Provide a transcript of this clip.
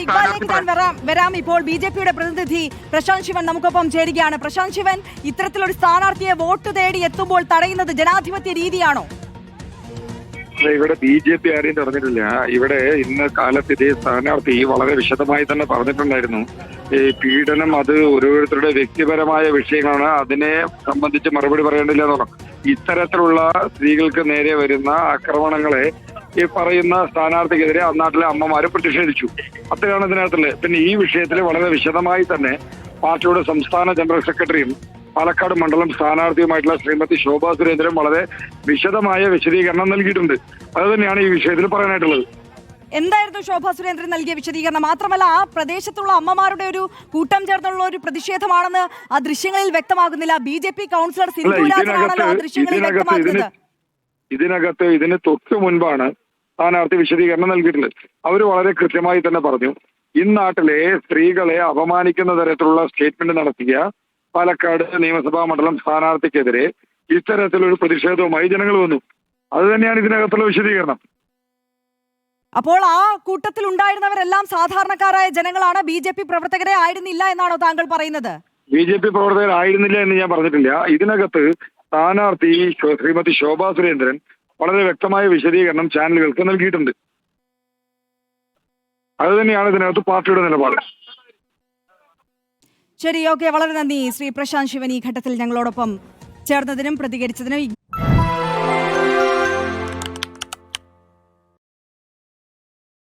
ഇക്ബാലിലേക്ക് ഞാൻ വരാം. ഇപ്പോൾ ബി.ജെ.പിയുടെ പ്രതിനിധി പ്രശാന്ത് ശിവൻ നമുക്കൊപ്പം ചേരുകയാണ്. പ്രശാന്ത് ശിവൻ, ഇത്തരത്തിലൊരു സ്ഥാനാർത്ഥിയെ വോട്ട് തേടി എത്തുമ്പോൾ തടയുന്നത് ജനാധിപത്യ രീതിയാണോ? ഇവിടെ ബി.ജെ.പി ആരെയും തടഞ്ഞിട്ടില്ല. ഇവിടെ ഇന്ന് കാലത്ത് ഇതേ സ്ഥാനാർത്ഥി വളരെ വിശദമായി തന്നെ പറഞ്ഞിട്ടുണ്ടായിരുന്നു. ഈ പീഡനം അത് ഓരോരുത്തരുടെ വ്യക്തിപരമായ വിഷയങ്ങളാണ്, അതിനെ സംബന്ധിച്ച് മറുപടി പറയേണ്ടില്ല എന്ന് പറഞ്ഞു. ഇത്തരത്തിലുള്ള സ്ത്രീകൾക്ക് നേരെ വരുന്ന ആക്രമണങ്ങളെ ഈ പറയുന്ന സ്ഥാനാർത്ഥിക്കെതിരെ അന്നാട്ടിലെ അമ്മമാര് പ്രതിഷേധിച്ചു. അത്രയാണ് ഇതിനകത്തുള്ളത്. പിന്നെ ഈ വിഷയത്തിൽ വളരെ വിശദമായി തന്നെ പാർട്ടിയുടെ സംസ്ഥാന ജനറൽ സെക്രട്ടറിയും പാലക്കാട് മണ്ഡലം സ്ഥാനാർത്ഥിയുമായിട്ടുള്ള ശ്രീമതി ശോഭാ സുരേന്ദ്രൻ വളരെ വിശദമായ വിശദീകരണം നൽകിയിട്ടുണ്ട്. അത് തന്നെയാണ് ഈ വിഷയത്തിൽ പറയാനായിട്ടുള്ളത്. എന്തായിരുന്നു ശോഭാ സുരേന്ദ്രൻ നൽകിയ വിശദീകരണം? മാത്രമല്ല, ആ പ്രദേശത്തുള്ള അമ്മമാരുടെ ഒരു കൂട്ടം ചേർന്നുള്ള ഒരു പ്രതിഷേധമാണെന്ന് ആ ദൃശ്യങ്ങളിൽ വ്യക്തമാകുന്നില്ല. ബി.ജെ.പി കൗൺസിലർ സിന്ധുരാജനാണല്ലോ ആ ദൃശ്യങ്ങളിൽ വ്യക്തമാക്കുന്നത്. ഇതിന് തൊട്ടു മുൻപാണ് സ്ഥാനാർത്ഥി വിശദീകരണം നൽകിയിട്ടുള്ളത്. അവർ വളരെ കൃത്യമായി തന്നെ പറഞ്ഞു, ഇന്നാട്ടിലെ സ്ത്രീകളെ അപമാനിക്കുന്ന തരത്തിലുള്ള സ്റ്റേറ്റ്മെന്റ് നടത്തിയ പാലക്കാട് നിയമസഭാ മണ്ഡലം സ്ഥാനാർത്ഥിക്കെതിരെ ഇത്തരത്തിലൊരു പ്രതിഷേധവുമായി ജനങ്ങൾ വന്നു. അത് തന്നെയാണ് ഇതിനകത്തുള്ള വിശദീകരണം. അപ്പോൾ ആ കൂട്ടത്തിൽ ഉണ്ടായിരുന്നവരെല്ലാം സാധാരണക്കാരായ ജനങ്ങളാണ്, ബി.ജെ.പി പ്രവർത്തകരെ ആയിരുന്നില്ല എന്നാണോ താങ്കൾ പറയുന്നത്? ബി.ജെ.പി പ്രവർത്തകരായിരുന്നില്ല എന്ന് ഞാൻ പറഞ്ഞിട്ടില്ല. ഇതിനകത്ത് സ്ഥാനാർത്ഥി ശ്രീമതി ശോഭാ സുരേന്ദ്രൻ വളരെ വ്യക്തമായ വിശദീകരണം ചാനലുകൾക്ക് നൽകിയിട്ടുണ്ട്. അത് തന്നെയാണ് ഇതിനകത്ത് പാർട്ടിയുടെ നിലപാട്. ശരി, ഓക്കെ, വളരെ നന്ദി ശ്രീ പ്രശാന്ത് ശിവൻ ഈ ഘട്ടത്തിൽ ഞങ്ങളോടൊപ്പം ചേർന്നതിനും പ്രതികരിച്ചതിനും.